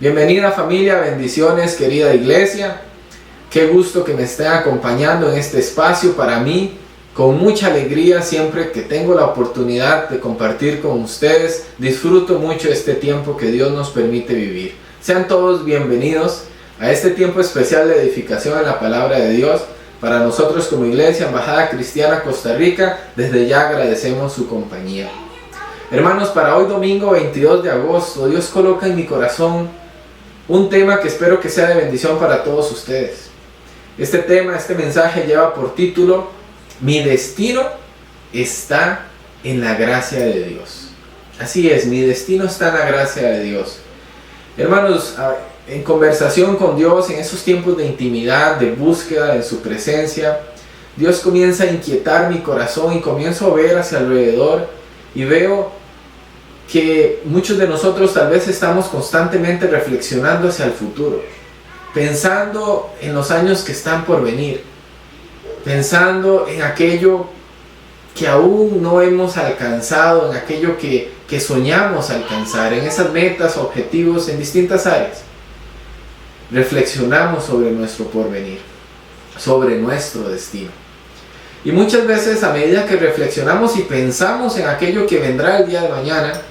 Bienvenida familia, bendiciones querida iglesia. Qué gusto que me estén acompañando en este espacio. Para mí, con mucha alegría siempre que tengo la oportunidad de compartir con ustedes. Disfruto mucho este tiempo que Dios nos permite vivir. Sean todos bienvenidos a este tiempo especial de edificación en la palabra de Dios. Para nosotros como Iglesia Embajada Cristiana Costa Rica, desde ya agradecemos su compañía. Hermanos, para hoy domingo 22 de agosto, Dios coloca en mi corazón un tema que espero que sea de bendición para todos ustedes. Este mensaje lleva por título: Mi destino está en la gracia de Dios. Así es, mi destino está en la gracia de Dios. Hermanos, en conversación con Dios, en esos tiempos de intimidad, de búsqueda en su presencia, Dios comienza a inquietar mi corazón y comienzo a ver hacia alrededor y veo que muchos de nosotros tal vez estamos constantemente reflexionando hacia el futuro, pensando en los años que están por venir, pensando en aquello que aún no hemos alcanzado, en aquello que soñamos alcanzar, en esas metas, objetivos en distintas áreas. Reflexionamos sobre nuestro porvenir, sobre nuestro destino. Y muchas veces, a medida que reflexionamos y pensamos en aquello que vendrá el día de mañana,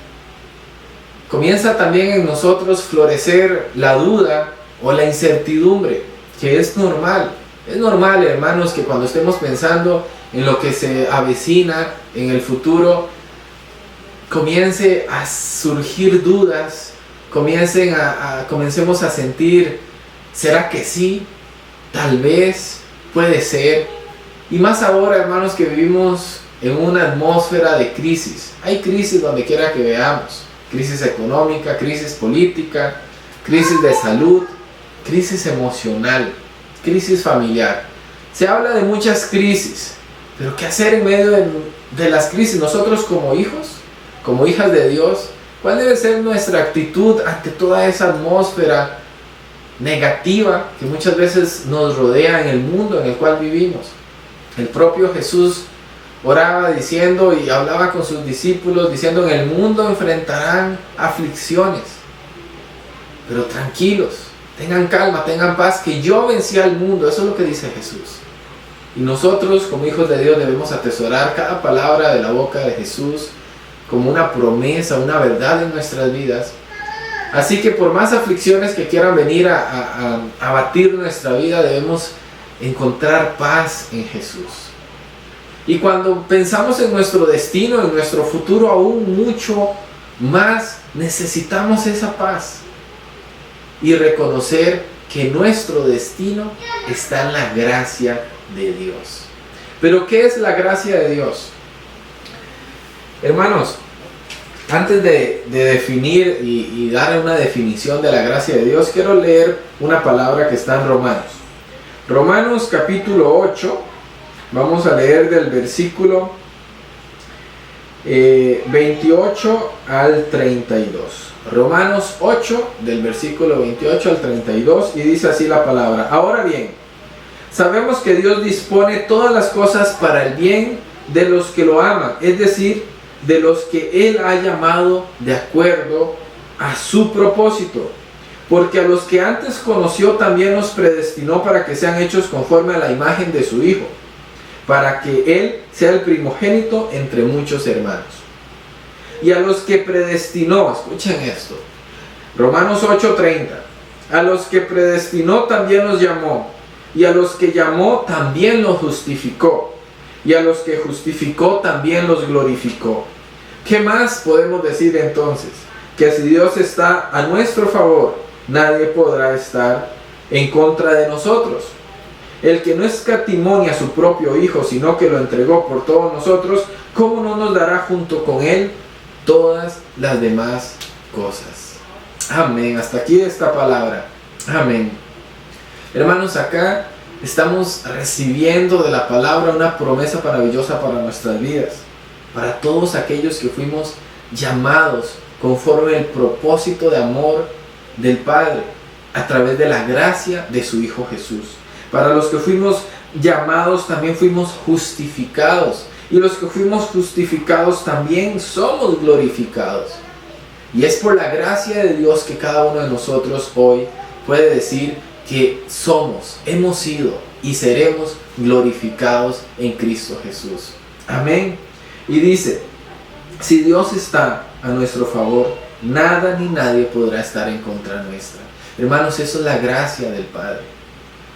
comienza también en nosotros florecer la duda o la incertidumbre, que es normal. Es normal, hermanos, que cuando estemos pensando en lo que se avecina en el futuro, comience a surgir dudas, comencemos a sentir, ¿será que sí? Tal vez, puede ser. Y más ahora, hermanos, que vivimos en una atmósfera de crisis. Hay crisis donde quiera que veamos. Crisis económica, crisis política, crisis de salud, crisis emocional, crisis familiar. Se habla de muchas crisis, pero ¿qué hacer en medio de las crisis? Nosotros como hijos, como hijas de Dios, ¿cuál debe ser nuestra actitud ante toda esa atmósfera negativa que muchas veces nos rodea en el mundo en el cual vivimos? El propio Jesús oraba diciendo y hablaba con sus discípulos diciendo: en el mundo enfrentarán aflicciones, pero tranquilos, tengan calma, tengan paz, que yo vencí al mundo. Eso es lo que dice Jesús. Y nosotros como hijos de Dios debemos atesorar cada palabra de la boca de Jesús como una promesa, una verdad en nuestras vidas. Así que por más aflicciones que quieran venir a abatir nuestra vida, debemos encontrar paz en Jesús. Y cuando pensamos en nuestro destino, en nuestro futuro, aún mucho más necesitamos esa paz y reconocer que nuestro destino está en la gracia de Dios. ¿Pero qué es la gracia de Dios? Hermanos, antes de definir y dar una definición de la gracia de Dios, quiero leer una palabra que está en Romanos. Romanos capítulo 8. Vamos a leer del versículo 28 al 32. Romanos 8, del versículo 28 al 32, y dice así la palabra: Ahora bien, sabemos que Dios dispone todas las cosas para el bien de los que lo aman, es decir, de los que Él ha llamado de acuerdo a su propósito. Porque a los que antes conoció también los predestinó para que sean hechos conforme a la imagen de su Hijo, para que Él sea el primogénito entre muchos hermanos. Y a los que predestinó, escuchen esto, Romanos 8:30, a los que predestinó también los llamó, y a los que llamó también los justificó, y a los que justificó también los glorificó. ¿Qué más podemos decir entonces? Que si Dios está a nuestro favor, nadie podrá estar en contra de nosotros. El que no escatimó a su propio Hijo, sino que lo entregó por todos nosotros, ¿cómo no nos dará junto con Él todas las demás cosas? Amén. Hasta aquí esta palabra. Amén. Hermanos, acá estamos recibiendo de la palabra una promesa maravillosa para nuestras vidas, para todos aquellos que fuimos llamados conforme al propósito de amor del Padre, a través de la gracia de su Hijo Jesús. Para los que fuimos llamados, también fuimos justificados. Y los que fuimos justificados también somos glorificados. Y es por la gracia de Dios que cada uno de nosotros hoy puede decir que somos, hemos sido y seremos glorificados en Cristo Jesús. Amén. Y dice, si Dios está a nuestro favor, nada ni nadie podrá estar en contra nuestra. Hermanos, eso es la gracia del Padre,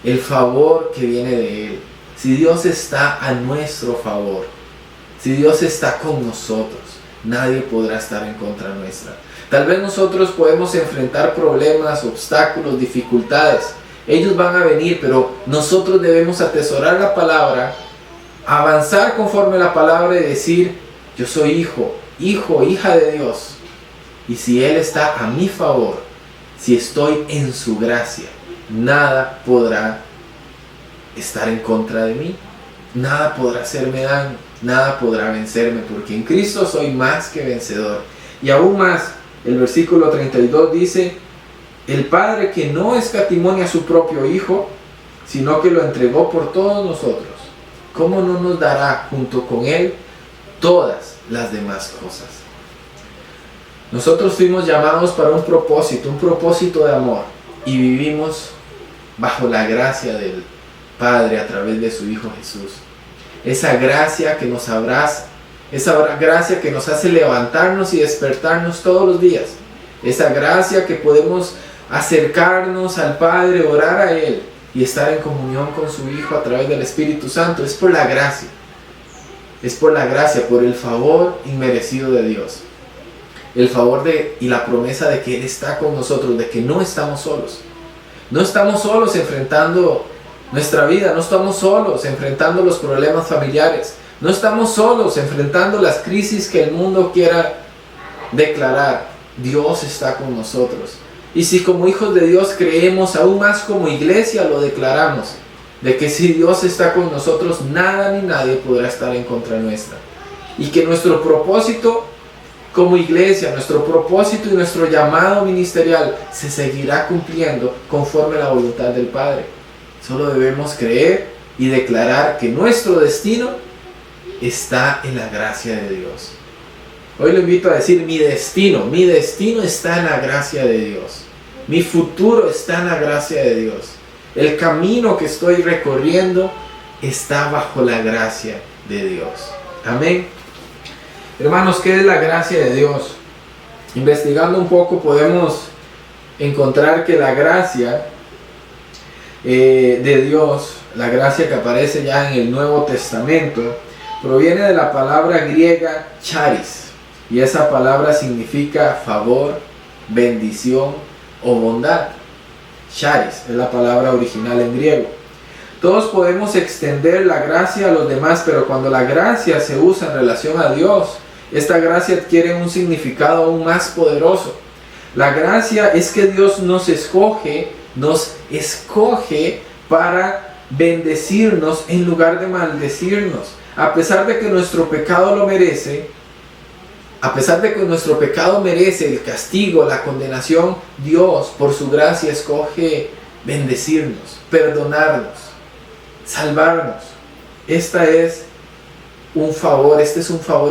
el favor que viene de Él. Si Dios está a nuestro favor, si Dios está con nosotros, nadie podrá estar en contra nuestra. Tal vez nosotros podemos enfrentar problemas, obstáculos, dificultades. Ellos van a venir, pero nosotros debemos atesorar la palabra, avanzar conforme la palabra y decir, yo soy hijo, hija de Dios. Y si Él está a mi favor, si estoy en su gracia, nada podrá estar en contra de mí. Nada podrá hacerme daño, nada podrá vencerme, porque en Cristo soy más que vencedor. Y aún más, el versículo 32 dice, el Padre que no escatimó a su propio Hijo, sino que lo entregó por todos nosotros, ¿cómo no nos dará junto con Él todas las demás cosas? Nosotros fuimos llamados para un propósito de amor, y vivimos bajo la gracia del Padre a través de su Hijo Jesús. Esa gracia que nos abraza, esa gracia que nos hace levantarnos y despertarnos todos los días, esa gracia que podemos acercarnos al Padre, orar a Él y estar en comunión con su Hijo a través del Espíritu Santo. Es por la gracia, por el favor inmerecido de Dios, el favor y la promesa de que Él está con nosotros, de que no estamos solos. No estamos solos enfrentando nuestra vida, no estamos solos enfrentando los problemas familiares, no estamos solos enfrentando las crisis que el mundo quiera declarar. Dios está con nosotros. Y si como hijos de Dios creemos, aún más como iglesia lo declaramos, de que si Dios está con nosotros, nada ni nadie podrá estar en contra nuestra. Y que nuestro propósito como iglesia, nuestro propósito y nuestro llamado ministerial se seguirá cumpliendo conforme a la voluntad del Padre. Solo debemos creer y declarar que nuestro destino está en la gracia de Dios. Hoy lo invito a decir, mi destino está en la gracia de Dios. Mi futuro está en la gracia de Dios. El camino que estoy recorriendo está bajo la gracia de Dios. Amén. Hermanos, ¿qué es la gracia de Dios? Investigando un poco podemos encontrar que la gracia de Dios, la gracia que aparece ya en el Nuevo Testamento, proviene de la palabra griega charis. Y esa palabra significa favor, bendición o bondad. Charis es la palabra original en griego. Todos podemos extender la gracia a los demás, pero cuando la gracia se usa en relación a Dios, esta gracia adquiere un significado aún más poderoso. La gracia es que Dios nos escoge para bendecirnos en lugar de maldecirnos. A pesar de que nuestro pecado lo merece, el castigo, la condenación, Dios por su gracia escoge bendecirnos, perdonarnos, salvarnos. Este es un favor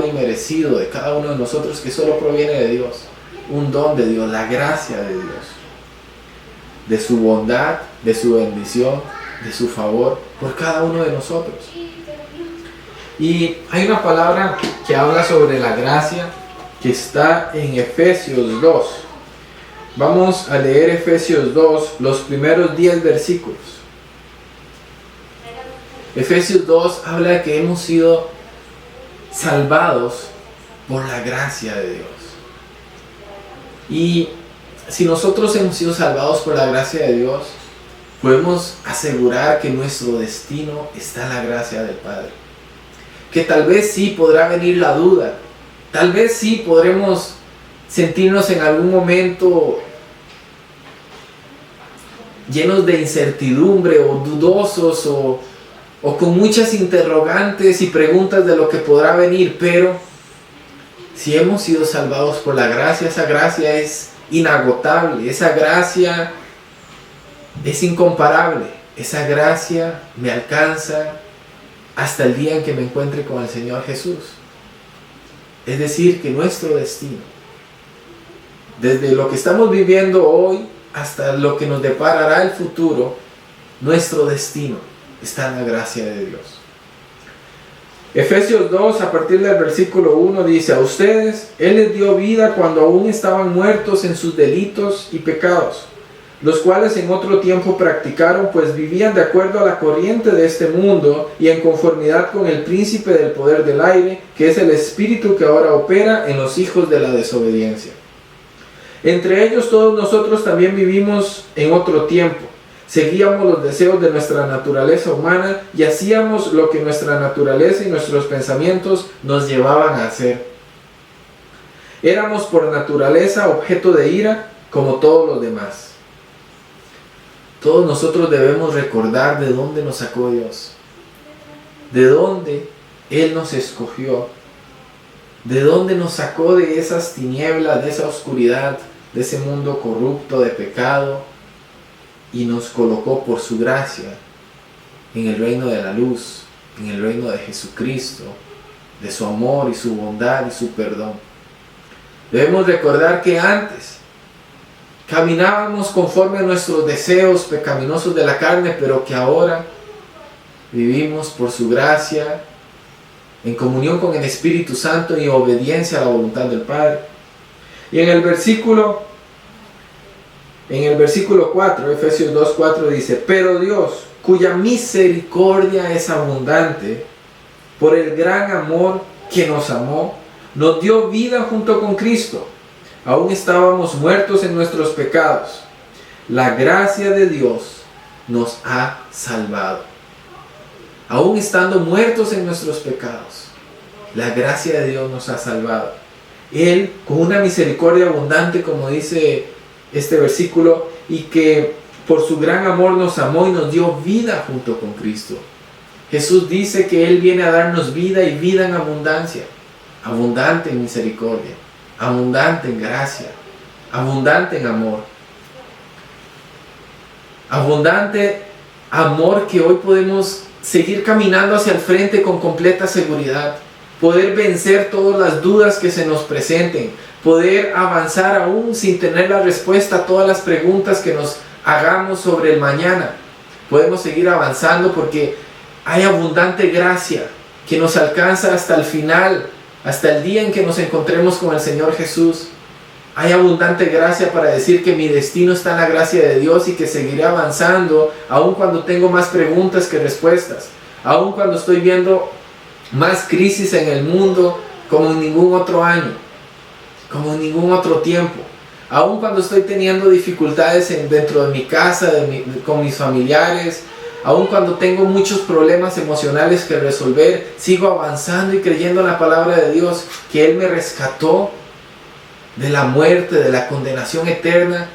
inmerecido de cada uno de nosotros que solo proviene de Dios, un don de Dios, la gracia de Dios, de su bondad, de su bendición, de su favor por cada uno de nosotros. Y hay una palabra que habla sobre la gracia que está en Efesios 2. Vamos a leer Efesios 2, los primeros 10 versículos. Efesios 2 habla de que hemos sido salvados por la gracia de Dios. Y si nosotros hemos sido salvados por la gracia de Dios, podemos asegurar que nuestro destino está en la gracia del Padre. Que tal vez sí podrá venir la duda, tal vez sí podremos sentirnos en algún momento llenos de incertidumbre o dudosos o con muchas interrogantes y preguntas de lo que podrá venir, pero si hemos sido salvados por la gracia, esa gracia es inagotable, esa gracia es incomparable, esa gracia me alcanza hasta el día en que me encuentre con el Señor Jesús. Es decir, que nuestro destino desde lo que estamos viviendo hoy hasta lo que nos deparará el futuro, nuestro destino está en la gracia de Dios. Efesios 2, a partir del versículo 1, dice: a ustedes Él les dio vida cuando aún estaban muertos en sus delitos y pecados, los cuales en otro tiempo practicaron, pues vivían de acuerdo a la corriente de este mundo y en conformidad con el príncipe del poder del aire, que es el espíritu que ahora opera en los hijos de la desobediencia. Entre ellos todos nosotros también vivimos en otro tiempo. Seguíamos los deseos de nuestra naturaleza humana y hacíamos lo que nuestra naturaleza y nuestros pensamientos nos llevaban a hacer. Éramos por naturaleza objeto de ira como todos los demás. Todos nosotros debemos recordar de dónde nos sacó Dios, de dónde Él nos escogió, de dónde nos sacó de esas tinieblas, de esa oscuridad, de ese mundo corrupto de pecado, y nos colocó por su gracia en el reino de la luz, en el reino de Jesucristo, de su amor y su bondad y su perdón. Debemos recordar que antes caminábamos conforme a nuestros deseos pecaminosos de la carne, pero que ahora vivimos por su gracia, en comunión con el Espíritu Santo y obediencia a la voluntad del Padre. Y en el versículo 4, Efesios 2:4 dice: pero Dios, cuya misericordia es abundante, por el gran amor que nos amó, nos dio vida junto con Cristo. Aún estábamos muertos en nuestros pecados. La gracia de Dios nos ha salvado. Aún estando muertos en nuestros pecados, la gracia de Dios nos ha salvado. Él, con una misericordia abundante, como dice este versículo, y que por su gran amor nos amó y nos dio vida junto con Cristo. Jesús dice que Él viene a darnos vida y vida en abundancia, abundante en misericordia, abundante en gracia, abundante en amor, abundante amor que hoy podemos seguir caminando hacia el frente con completa seguridad, poder vencer todas las dudas que se nos presenten, poder avanzar aún sin tener la respuesta a todas las preguntas que nos hagamos sobre el mañana. Podemos seguir avanzando porque hay abundante gracia que nos alcanza hasta el final, hasta el día en que nos encontremos con el Señor Jesús. Hay abundante gracia para decir que mi destino está en la gracia de Dios y que seguiré avanzando aun cuando tengo más preguntas que respuestas, aun cuando estoy viendo más crisis en el mundo como en ningún otro año, como en ningún otro tiempo, aun cuando estoy teniendo dificultades dentro de mi casa, con mis familiares, aun cuando tengo muchos problemas emocionales que resolver, sigo avanzando y creyendo en la palabra de Dios, que Él me rescató de la muerte, de la condenación eterna,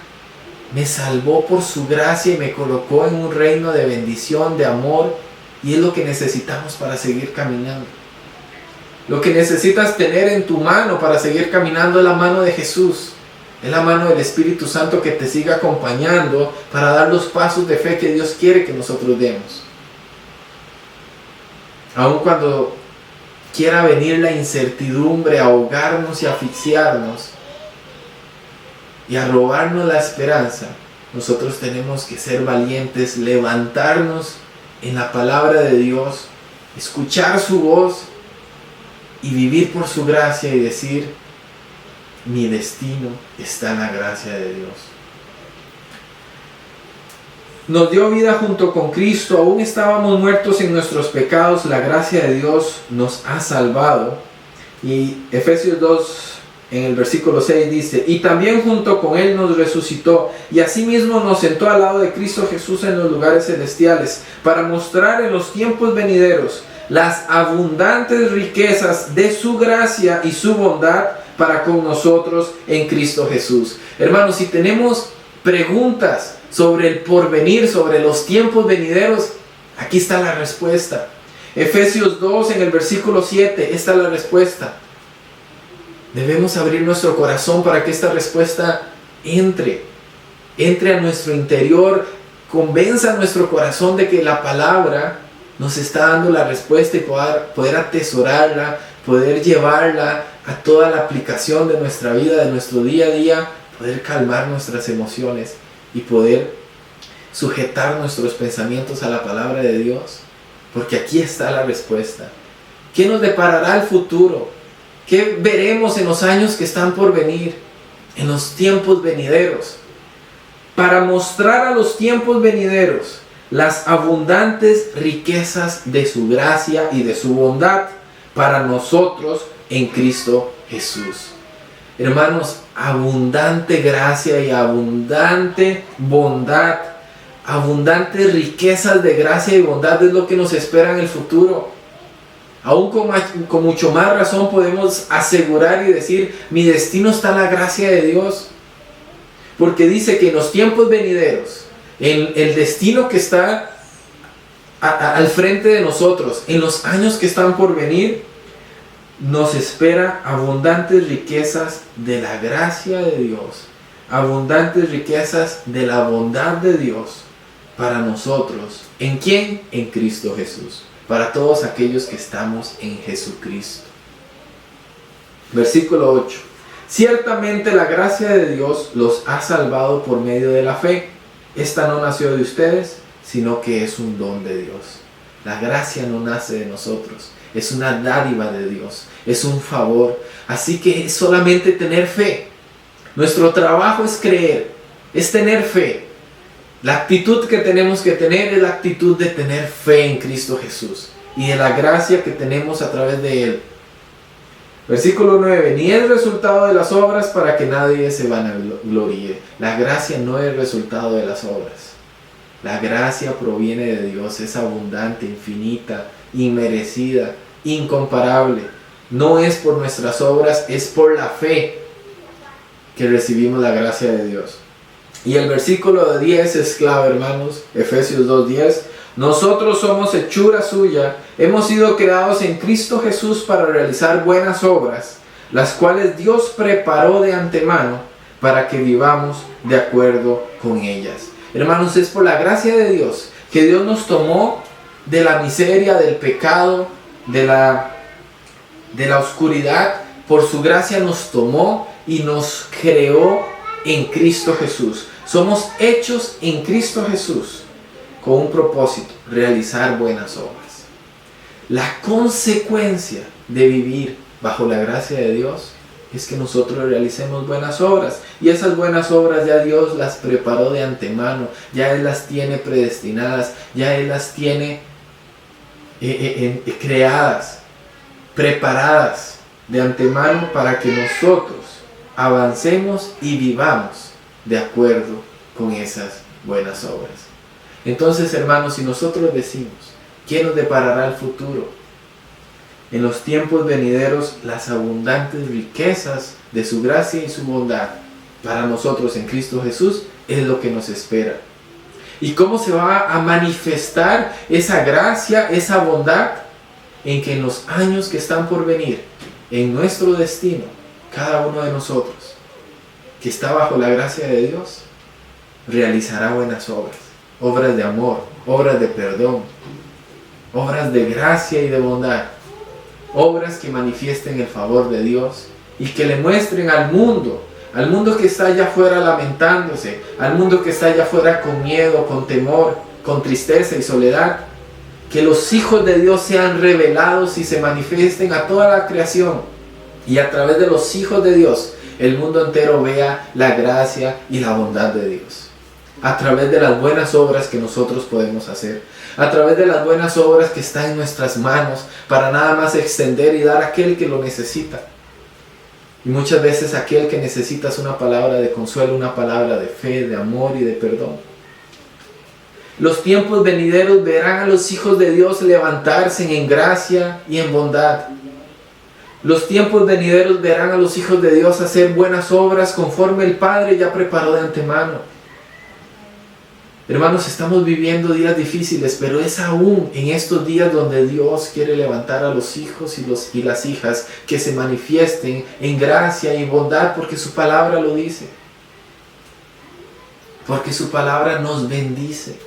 me salvó por su gracia y me colocó en un reino de bendición, de amor, y es lo que necesitamos para seguir caminando. Lo que necesitas tener en tu mano para seguir caminando es la mano de Jesús, es la mano del Espíritu Santo que te siga acompañando para dar los pasos de fe que Dios quiere que nosotros demos. Aun cuando quiera venir la incertidumbre a ahogarnos y asfixiarnos y a robarnos la esperanza, nosotros tenemos que ser valientes, levantarnos en la palabra de Dios, escuchar su voz y vivir por su gracia y decir: mi destino está en la gracia de Dios. Nos dio vida junto con Cristo, aún estábamos muertos en nuestros pecados, la gracia de Dios nos ha salvado. Y Efesios 2 en el versículo 6 dice: y también junto con Él nos resucitó, y asimismo nos sentó al lado de Cristo Jesús en los lugares celestiales, para mostrar en los tiempos venideros las abundantes riquezas de su gracia y su bondad para con nosotros en Cristo Jesús. Hermanos, si tenemos preguntas sobre el porvenir, sobre los tiempos venideros, aquí está la respuesta. Efesios 2 en el versículo 7, esta es la respuesta. Debemos abrir nuestro corazón para que esta respuesta entre a nuestro interior, convenza a nuestro corazón de que la palabra nos está dando la respuesta y poder atesorarla, poder llevarla a toda la aplicación de nuestra vida, de nuestro día a día, poder calmar nuestras emociones y poder sujetar nuestros pensamientos a la palabra de Dios, porque aquí está la respuesta. ¿Qué nos deparará el futuro? ¿Qué veremos en los años que están por venir? En los tiempos venideros. Para mostrar a los tiempos venideros las abundantes riquezas de su gracia y de su bondad para nosotros en Cristo Jesús. Hermanos, abundante gracia y abundante bondad, abundantes riquezas de gracia y bondad es lo que nos espera en el futuro. Aún con mucho más razón podemos asegurar y decir, mi destino está en la gracia de Dios. Porque dice que en los tiempos venideros, en el destino que está al frente de nosotros, en los años que están por venir, nos espera abundantes riquezas de la gracia de Dios, abundantes riquezas de la bondad de Dios para nosotros. ¿En quién? En Cristo Jesús. Para todos aquellos que estamos en Jesucristo. Versículo 8. Ciertamente la gracia de Dios los ha salvado por medio de la fe. Esta no nació de ustedes, sino que es un don de Dios. La gracia no nace de nosotros, es una dádiva de Dios, es un favor. Así que es solamente tener fe. Nuestro trabajo es creer, es tener fe. La actitud que tenemos que tener es la actitud de tener fe en Cristo Jesús y de la gracia que tenemos a través de Él. Versículo 9. Ni es resultado de las obras para que nadie se vanagloríe. La gracia no es resultado de las obras. La gracia proviene de Dios, es abundante, infinita, inmerecida, incomparable. No es por nuestras obras, es por la fe que recibimos la gracia de Dios. Y el versículo 10 es clave, hermanos. Efesios 2:10. Nosotros somos hechura suya, hemos sido creados en Cristo Jesús para realizar buenas obras, las cuales Dios preparó de antemano para que vivamos de acuerdo con ellas. Hermanos, es por la gracia de Dios que Dios nos tomó de la miseria, del pecado, de la oscuridad. Por su gracia nos tomó y nos creó en Cristo Jesús. Somos hechos en Cristo Jesús con un propósito, realizar buenas obras. La consecuencia de vivir bajo la gracia de Dios es que nosotros realicemos buenas obras. Y esas buenas obras ya Dios las preparó de antemano, ya Él las tiene predestinadas, ya Él las tiene creadas, preparadas de antemano para que nosotros avancemos y vivamos de acuerdo con esas buenas obras. Entonces, hermanos, si nosotros decimos, ¿quién nos deparará el futuro? En los tiempos venideros, las abundantes riquezas de su gracia y su bondad para nosotros en Cristo Jesús es lo que nos espera. ¿Y cómo se va a manifestar esa gracia, esa bondad? En que en los años que están por venir, en nuestro destino, cada uno de nosotros que está bajo la gracia de Dios, realizará buenas obras. Obras de amor, obras de perdón, obras de gracia y de bondad, obras que manifiesten el favor de Dios y que le muestren al mundo que está allá afuera lamentándose, al mundo que está allá afuera con miedo, con temor, con tristeza y soledad, que los hijos de Dios sean revelados y se manifiesten a toda la creación, y a través de los hijos de Dios el mundo entero vea la gracia y la bondad de Dios. A través de las buenas obras que nosotros podemos hacer, a través de las buenas obras que están en nuestras manos para nada más extender y dar a aquel que lo necesita. Y muchas veces aquel que necesita es una palabra de consuelo, una palabra de fe, de amor y de perdón. Los tiempos venideros verán a los hijos de Dios levantarse en gracia y en bondad. Los tiempos venideros verán a los hijos de Dios hacer buenas obras conforme el Padre ya preparó de antemano. Hermanos, estamos viviendo días difíciles, pero es aún en estos días donde Dios quiere levantar a los hijos y las hijas que se manifiesten en gracia y bondad, porque su palabra lo dice. Porque su palabra nos bendice.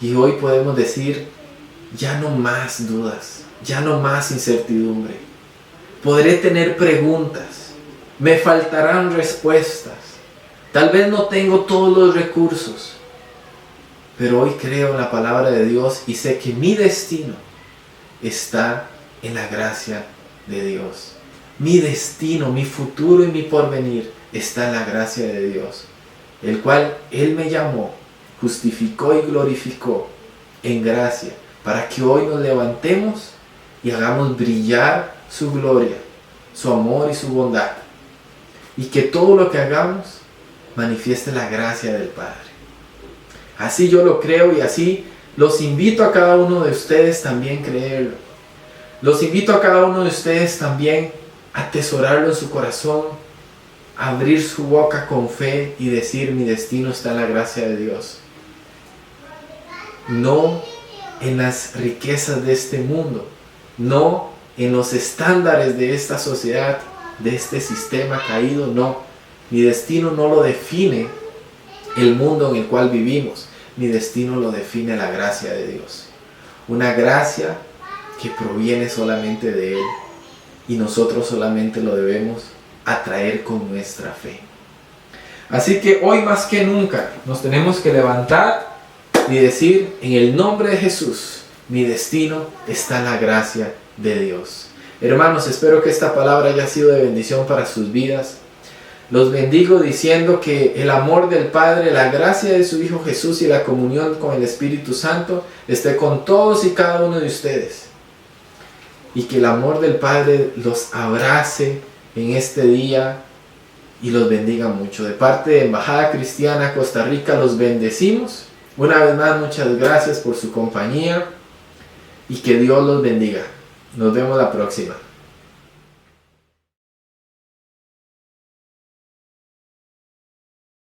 Y hoy podemos decir, ya no más dudas, ya no más incertidumbre. Podré tener preguntas, Me faltarán respuestas. Tal vez no tengo todos los recursos. Pero hoy creo en la palabra de Dios y sé que mi destino está en la gracia de Dios. Mi destino, mi futuro y mi porvenir está en la gracia de Dios, el cual Él me llamó, justificó y glorificó en gracia, para que hoy nos levantemos y hagamos brillar su gloria, su amor y su bondad, y que todo lo que hagamos manifieste la gracia del Padre. Así yo lo creo y así los invito a cada uno de ustedes también a creerlo. Los invito a cada uno de ustedes también a atesorarlo en su corazón, a abrir su boca con fe y decir: mi destino está en la gracia de Dios. No en las riquezas de este mundo, no en los estándares de esta sociedad, de este sistema caído, no. Mi destino no lo define el mundo en el cual vivimos, mi destino lo define la gracia de Dios. Una gracia que proviene solamente de Él y nosotros solamente lo debemos atraer con nuestra fe. Así que hoy más que nunca nos tenemos que levantar y decir: en el nombre de Jesús, mi destino está en la gracia de Dios. Hermanos, espero que esta palabra haya sido de bendición para sus vidas. Los bendigo diciendo que el amor del Padre, la gracia de su Hijo Jesús y la comunión con el Espíritu Santo esté con todos y cada uno de ustedes. Y que el amor del Padre los abrace en este día y los bendiga mucho. De parte de Embajada Cristiana Costa Rica los bendecimos. Una vez más, muchas gracias por su compañía y que Dios los bendiga. Nos vemos la próxima.